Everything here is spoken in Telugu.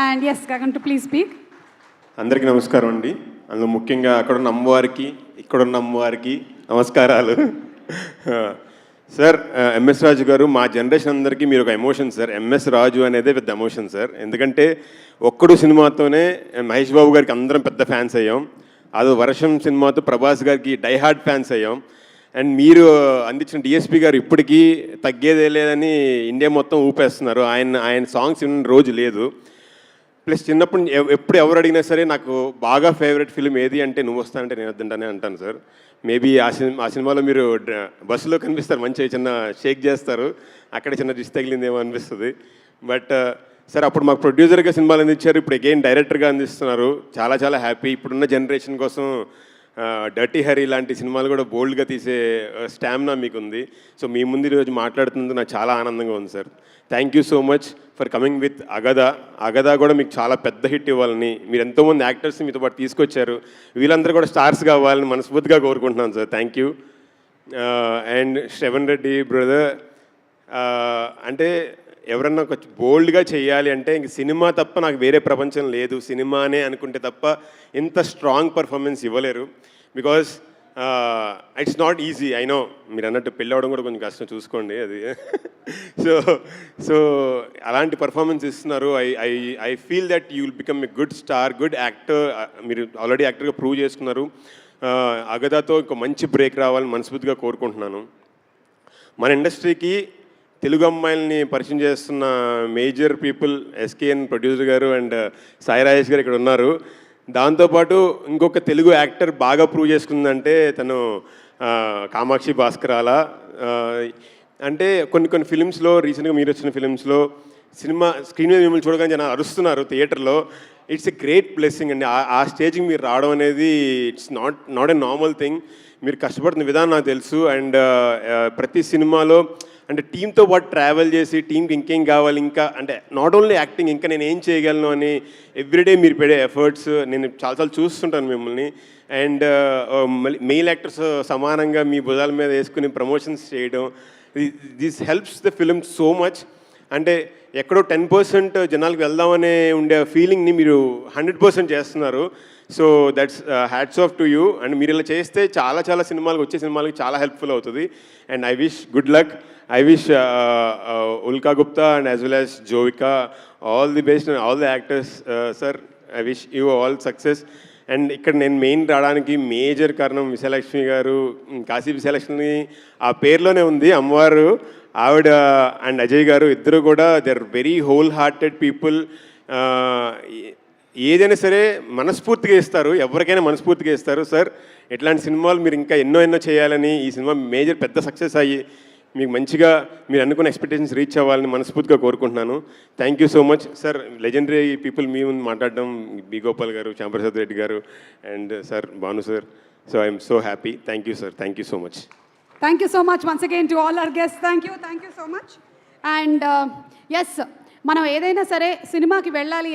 and yes, Gagan to please speak. అందరికీ నమస్కారం అండి. అందులో ముఖ్యంగా అక్కడున్న అమ్మవారికి ఇక్కడున్న అమ్మవారికి నమస్కారాలు. సార్, ఎంఎస్ రాజు గారు మా జనరేషన్ అందరికీ మీరు ఒక ఎమోషన్ సార్. ఎంఎస్ రాజు అనేదే పెద్ద ఎమోషన్ సార్. ఎందుకంటే ఒక్కడు సినిమాతోనే మహేష్ బాబు గారికి అందరం పెద్ద ఫ్యాన్స్ అయ్యాం. అదో వర్షం సినిమాతో ప్రభాస్ గారికి డైహార్డ్ ఫ్యాన్స్ అయ్యాం. అండ్ మీరు అందించిన డిఎస్పి గారు ఇప్పటికీ తగ్గేదే లేదని ఇండియా మొత్తం ఊపేస్తున్నారు. ఆయన సాంగ్స్ విన్న రోజు లేదు. ప్లస్ చిన్నప్పుడు ఎప్పుడు ఎవరు అడిగినా సరే నాకు బాగా ఫేవరెట్ ఫిల్మ్ ఏది అంటే నువ్వు వస్తానంటే నేను వద్దంటానే అంటాను సార్. మేబీ ఆ సినిమాలో మీరు బస్సులో కనిపిస్తారు, మంచిగా చిన్న షేక్ చేస్తారు, అక్కడ చిన్న రిష్ తగిలిందేమో అనిపిస్తుంది. బట్ సార్ అప్పుడు మాకు ప్రొడ్యూసర్గా సినిమాలు అందించారు, ఇప్పుడు అగైన్ డైరెక్టర్గా అందిస్తున్నారు. చాలా చాలా హ్యాపీ. ఇప్పుడున్న జనరేషన్ కోసం డర్టీ హరీ లాంటి సినిమాలు కూడా బోల్డ్గా తీసే స్టామినా మీకు ఉంది. సో మీ ముందు ఈరోజు మాట్లాడుతున్నందుకు నాకు చాలా ఆనందంగా ఉంది sir. Thank you so much for coming with అగదా కూడా మీకు చాలా పెద్ద హిట్ ఇవ్వాలని, మీరు ఎంతోమంది యాక్టర్స్ మీతో పాటు తీసుకొచ్చారు, వీళ్ళందరూ కూడా స్టార్స్ కావాలని మనస్ఫూర్తిగా కోరుకుంటున్నాను sir. Thank you. And Shravan Reddy brother, అంటే ఎవరన్నా కొంచెం బోల్డ్గా చేయాలి అంటే ఇంక సినిమా తప్ప నాకు వేరే ప్రపంచం లేదు, సినిమానే అనుకుంటే తప్ప ఇంత స్ట్రాంగ్ పర్ఫార్మెన్స్ ఇవ్వలేరు. Because it's not easy. I know మీరు అన్నట్టు పెళ్ళి అవడం కూడా కొంచెం కష్టం, చూసుకోండి అది. సో అలాంటి పర్ఫార్మెన్స్ ఇస్తున్నారు. I feel that you will become a good star, good actor. మీరు ఆల్రెడీ యాక్టర్గా ప్రూవ్ చేసుకున్నారు. అగదాతో ఇంకో మంచి బ్రేక్ రావాలని మనస్ఫూర్తిగా కోరుకుంటున్నాను. మన ఇండస్ట్రీకి తెలుగు అమ్మాయిల్ని పరిచయం చేస్తున్న మేజర్ పీపుల్ ఎస్కేఎన్ ప్రొడ్యూసర్ గారు అండ్ సాయి రాజేష్ గారు ఇక్కడ ఉన్నారు. దాంతోపాటు ఇంకొక తెలుగు యాక్టర్ బాగా ప్రూవ్ చేసుకుందంటే తను కామాక్షి భాస్కరాల. అంటే కొన్ని ఫిలిమ్స్లో రీసెంట్గా మీరు వచ్చిన ఫిలిమ్స్లో సినిమా స్క్రీన్ మీద మిమ్మల్ని చూడగానే జనాలు అరుస్తున్నారు థియేటర్లో. ఇట్స్ ఎ గ్రేట్ బ్లెస్సింగ్ అండి. ఆ స్టేజ్కి మీరు రావడం అనేది it's not a normal thing. మీరు కష్టపడుతున్న విధానం నాకు తెలుసు. అండ్ ప్రతి సినిమాలో అంటే టీంతో పాటు ట్రావెల్ చేసి టీంకి ఇంకేం కావాలి, ఇంకా అంటే నాట్ ఓన్లీ యాక్టింగ్, ఇంకా నేను ఏం చేయగలను అని ఎవ్రీడే మీరు పెడే ఎఫర్ట్స్ నేను చాలాసార్లు చూస్తుంటాను మిమ్మల్ని. అండ్ మెయిల్ యాక్టర్స్ సమానంగా మీ భుజాల మీద వేసుకుని ప్రమోషన్స్ చేయడం, this helps the film so much. అంటే ఎక్కడో 10% జనాలకు వెళ్దామనే ఉండే ఫీలింగ్ని మీరు 100% చేస్తున్నారు. So that's hats off to you. And మీరు ఇలా చేస్తే చాలా సినిమాలకు వచ్చే సినిమాలకి చాలా హెల్ప్ఫుల్ అవుతుంది. And I wish good luck. I wish Ulka Gupta and as well as Jovika all the best and all the actors. Sir, I wish you all success. And ఇక్కడ నేను మెయిన్ రావడానికి మేజర్ కారణం విశాలక్ష్మి గారు. కాశీ విశాలక్ష్మి ఆ పేరులోనే ఉంది అమ్మవారు. ఆవిడ అండ్ అజయ్ గారు ఇద్దరు కూడా they are very whole hearted people. ఏదైనా సరే మనస్ఫూర్తిగా ఇస్తారు, ఎవరికైనా మనస్ఫూర్తిగా ఇస్తారు. సార్ ఇట్లాంటి సినిమాలు మీరు ఇంకా ఎన్నో చేయాలని, ఈ సినిమా మేజర్ పెద్ద సక్సెస్ అయ్యి మీకు మంచిగా మీరు అనుకున్న ఎక్స్పెక్టేషన్స్ రీచ్ అవ్వాలని మనస్ఫూర్తిగా కోరుకుంటున్నాను. Thank you so much sir. Legendary people మీ ముందు మాట్లాడడం, B Gopal garu, Shyamprasad Reddy garu and sir Bhanu sir. So I'm so happy. Thank you sir. Thank you so much. Thank you so much once again to all our guests. Thank you so much. And yes, మనం ఏదైనా సరే సినిమాకి వెళ్ళాలి